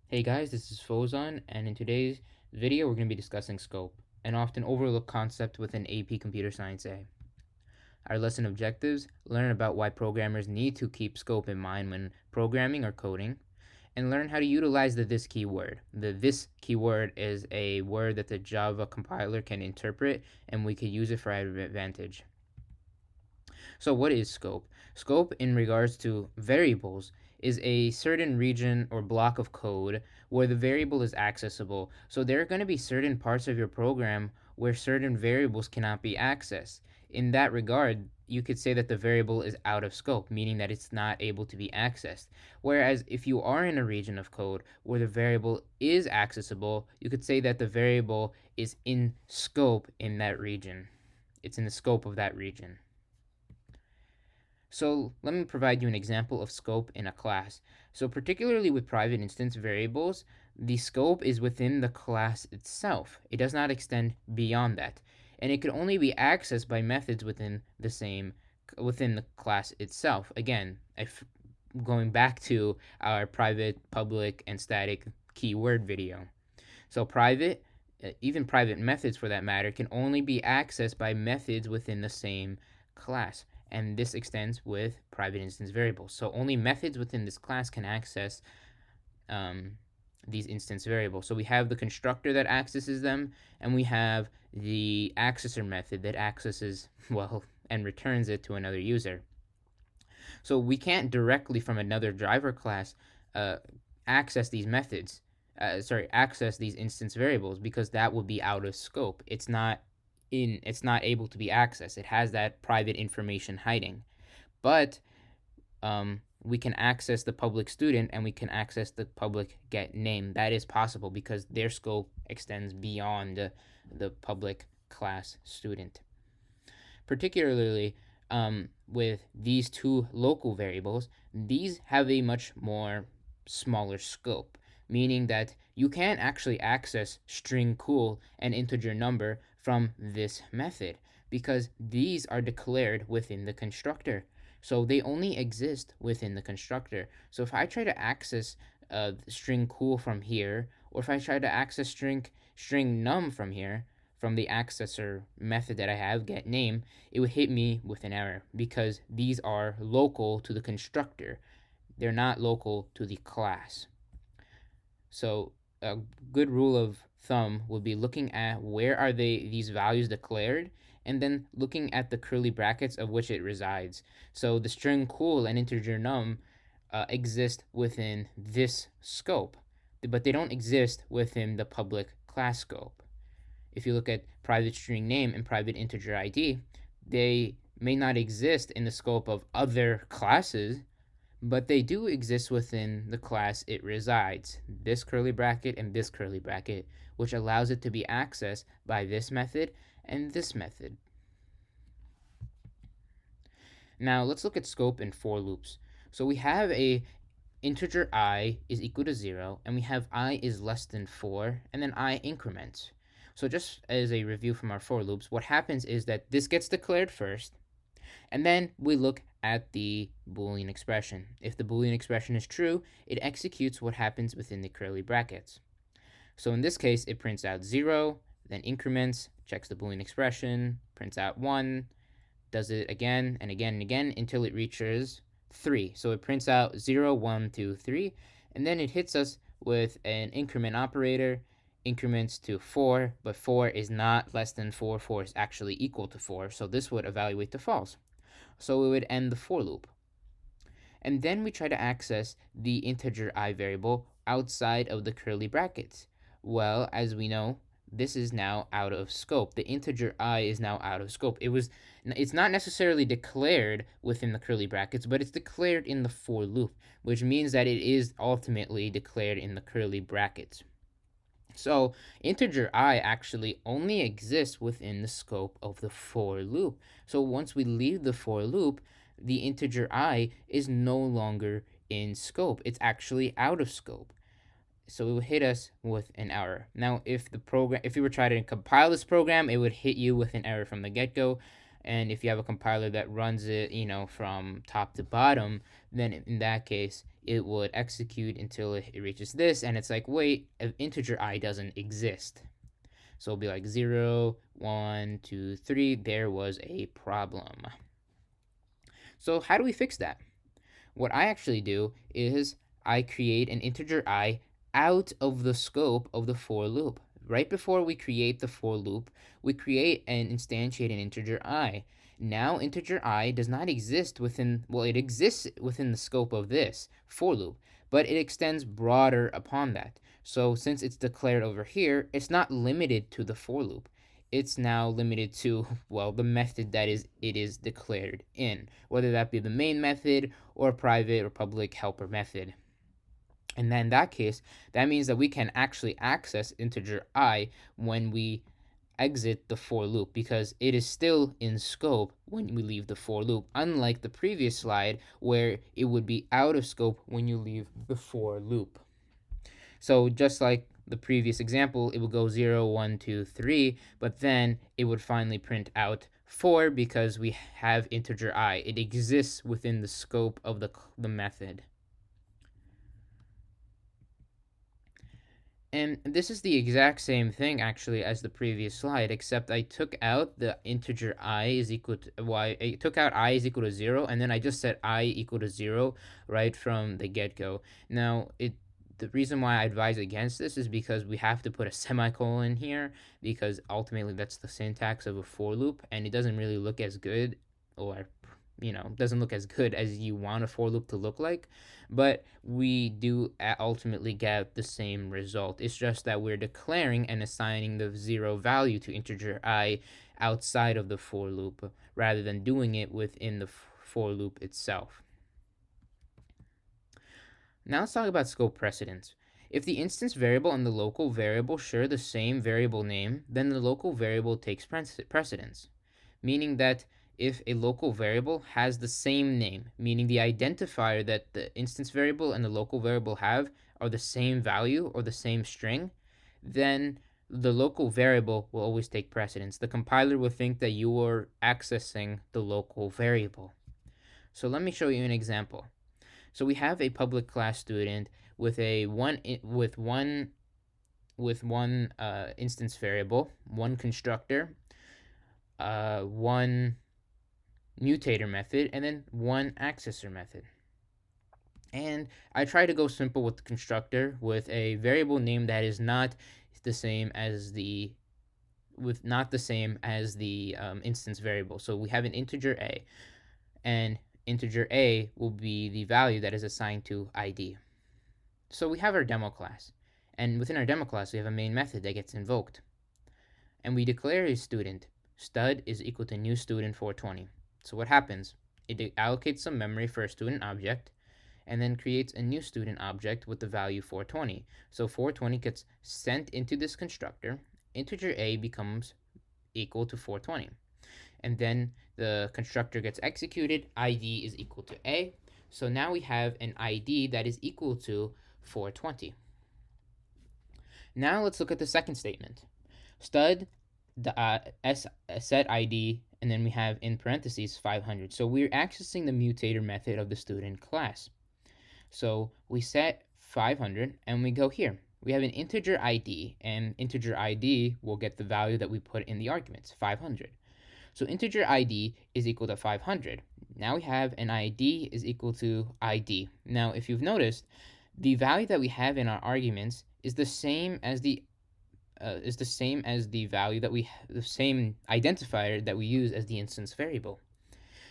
Hey guys, this is Fozon, and in today's video, we're going to be discussing scope, an often overlooked concept within AP Computer Science A. Our lesson objectives: learn about why programmers need to keep scope in mind when programming or coding, and learn how to utilize the this keyword. The this keyword is a word that the Java compiler can interpret, and we could use it for our advantage. So, what is scope? Scope, in regards to variables, is a certain region or block of code where the variable is accessible. So, there are going to be certain parts of your program where certain variables cannot be accessed. In that regard, you could say that the variable is out of scope, meaning that it's not able to be accessed. Whereas if you are in a region of code where the variable is accessible, you could say that the variable is in scope in that region. It's in the scope of that region. So let me provide you an example of scope in a class. So particularly with private instance variables, the scope is within the class itself. It does not extend beyond that. And it can only be accessed by methods within the class itself. Again, if going back to our private, public, and static keyword video. So even private methods for that matter, can only be accessed by methods within the same class. And this extends with private instance variables. So only methods within this class can access um, these instance variables. So we have the constructor that accesses them, and we have the accessor method that accesses, well, and returns it to another user. So we can't directly from another driver class uh, access these methods. Access these instance variables, because that would be out of scope. It's not able to be accessed. It has that private information hiding. But we can access the public student and we can access the public get name. That is possible because their scope extends beyond the public class student. Particularly with these two local variables, these have a much more smaller scope, meaning that you can actually access string cool and integer number from this method because these are declared within the constructor. So they only exist within the constructor. So if I try to access string cool from here, or if I try to access string num from here, from the accessor method that I have, get name, it would hit me with an error because these are local to the constructor. They're not local to the class. So a good rule of thumb would be looking at where are these values declared, and then looking at the curly brackets of which it resides. So the string cool and integer num exist within this scope, but they don't exist within the public class scope. If you look at private string name and private integer ID, they may not exist in the scope of other classes, but they do exist within the class it resides, this curly bracket and this curly bracket, which allows it to be accessed by this method and this method. Now let's look at scope in for loops. So we have a integer I is equal to 0, and we have I is less than 4, and then I increments. So just as a review from our for loops, what happens is that this gets declared first, and then we look at the Boolean expression. If the Boolean expression is true, it executes what happens within the curly brackets. So in this case, it prints out 0, then increments, checks the Boolean expression, prints out 1, does it again and again and again until it reaches 3. So it prints out 0, 1, 2, 3, and then it hits us with an increment operator, increments to 4, but 4 is not less than 4, 4 is actually equal to 4, so this would evaluate to false. So we would end the for loop. And then we try to access the integer I variable outside of the curly brackets. Well, as we know, this is now out of scope. The integer I is now out of scope. It's not necessarily declared within the curly brackets, but it's declared in the for loop, which means that it is ultimately declared in the curly brackets. So integer I actually only exists within the scope of the for loop. So once we leave the for loop, the integer I is no longer in scope. It's actually out of scope. So it will hit us with an error. Now, if you were trying to compile this program, it would hit you with an error from the get-go. And if you have a compiler that runs it, from top to bottom, then in that case, it would execute until it reaches this, and it's like, wait, integer I doesn't exist. So it'll be like 0, 1, 2, 3. There was a problem. So how do we fix that? What I actually do is I create an integer I out of the scope of the for loop. Right before we create the for loop, we create and instantiate an integer I. Now integer I does not exist it exists within the scope of this for loop, but it extends broader upon that. So since it's declared over here, it's not limited to the for loop. It's now limited to, well, the method that it is declared in, whether that be the main method or private or public helper method. And then in that case, that means that we can actually access integer I when we exit the for loop, because it is still in scope when we leave the for loop, unlike the previous slide where it would be out of scope when you leave the for loop. So just like the previous example, it would go 0, 1, 2, 3, but then it would finally print out 4 because we have integer I. It exists within the scope of the method. And this is the exact same thing actually as the previous slide, except I took out the integer I is equal to y. I took out I is equal to 0, and then I just set I equal to 0 right from the get-go. Now, the reason why I advise against this is because we have to put a semicolon here, because ultimately that's the syntax of a for loop, and it doesn't really look as good, or doesn't look as good as you want a for loop to look like, but we do ultimately get the same result. It's just that we're declaring and assigning the 0 value to integer I outside of the for loop rather than doing it within the for loop itself. Now let's talk about scope precedence. If the instance variable and the local variable share the same variable name, then the local variable takes precedence, meaning that if a local variable has the same name, meaning the identifier that the instance variable and the local variable have are the same value or the same string, then the local variable will always take precedence. The compiler will think that you are accessing the local variable. So let me show you an example. So we have a public class student with one instance variable, one constructor, one mutator method, and then one accessor method. And I try to go simple with the constructor with a variable name that is not the same as the instance variable. So we have an integer a, and integer a will be the value that is assigned to ID. So we have our demo class, and within our demo class we have a main method that gets invoked, and we declare a student. Stud is equal to new student 420. So what happens? It allocates some memory for a student object and then creates a new student object with the value 420. So 420 gets sent into this constructor. Integer a becomes equal to 420. And then the constructor gets executed. ID is equal to a. So now we have an ID that is equal to 420. Now let's look at the second statement. Stud set ID, and then we have in parentheses 500. So we're accessing the mutator method of the student class. So we set 500 and we go here. We have an integer ID, and integer ID will get the value that we put in the arguments, 500. So integer ID is equal to 500. Now we have an ID is equal to ID. Now, if you've noticed, the value that we have in our arguments is the same as the value that the same identifier that we use as the instance variable.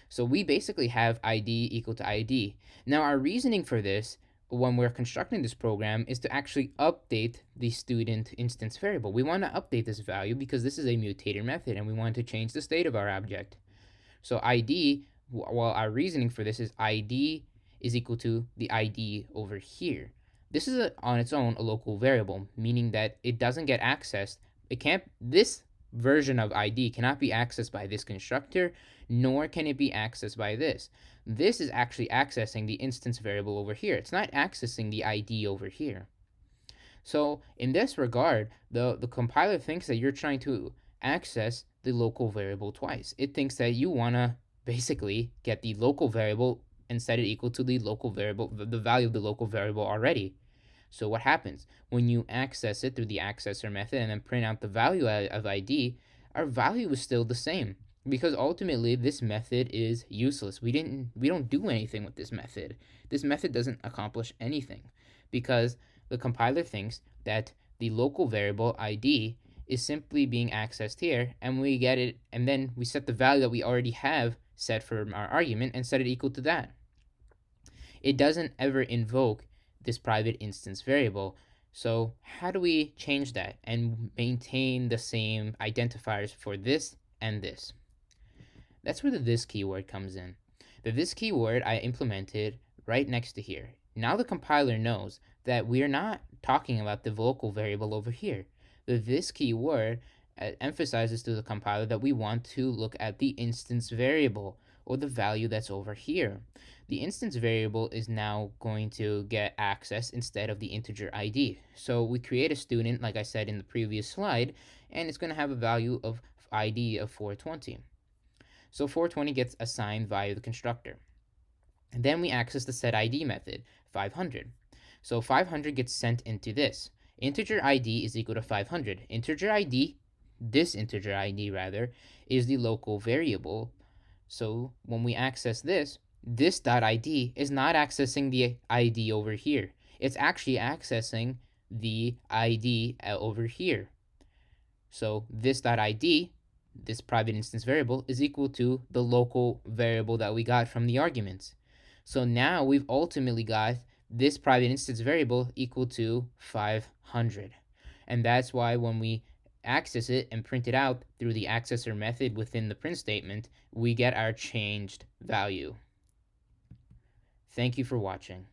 So we basically have ID equal to ID. Now our reasoning for this when we're constructing this program is to actually update the student instance variable. We want to update this value because this is a mutator method and we want to change the state of our object. So ID, well, our reasoning for this is ID is equal to the ID over here. This is on its own a local variable, meaning that it doesn't get accessed. This version of ID cannot be accessed by this constructor, nor can it be accessed by this. This is actually accessing the instance variable over here. It's not accessing the ID over here. So in this regard, the compiler thinks that you're trying to access the local variable twice. It thinks that you want to basically get the local variable and set it equal to the local variable, the value of the local variable already. So what happens when you access it through the accessor method and then print out the value of ID? Our value is still the same, because ultimately this method is useless. We don't do anything with this method. This method doesn't accomplish anything, because the compiler thinks that the local variable ID is simply being accessed here, and we get it, and then we set the value that we already have set for our argument and set it equal to that. It doesn't ever invoke this private instance variable. So how do we change that and maintain the same identifiers for this and this? That's where the this keyword comes in. The this keyword I implemented right next to here. Now the compiler knows that we're not talking about the local variable over here. The this keyword emphasizes to the compiler that we want to look at the instance variable, or the value that's over here. The instance variable is now going to get access instead of the integer ID. So we create a student, like I said in the previous slide, and it's going to have a value of ID of 420. So 420 gets assigned via the constructor. And then we access the setID method, 500. So 500 gets sent into this. Integer ID is equal to 500. Integer ID, this integer ID rather, is the local variable. So when we access this .id is not accessing the ID over here. It's actually accessing the ID over here. So this .id, this private instance variable, is equal to the local variable that we got from the arguments. So now we've ultimately got this private instance variable equal to 500. And that's why when we access it and print it out through the accessor method within the print statement, we get our changed value. Thank you for watching.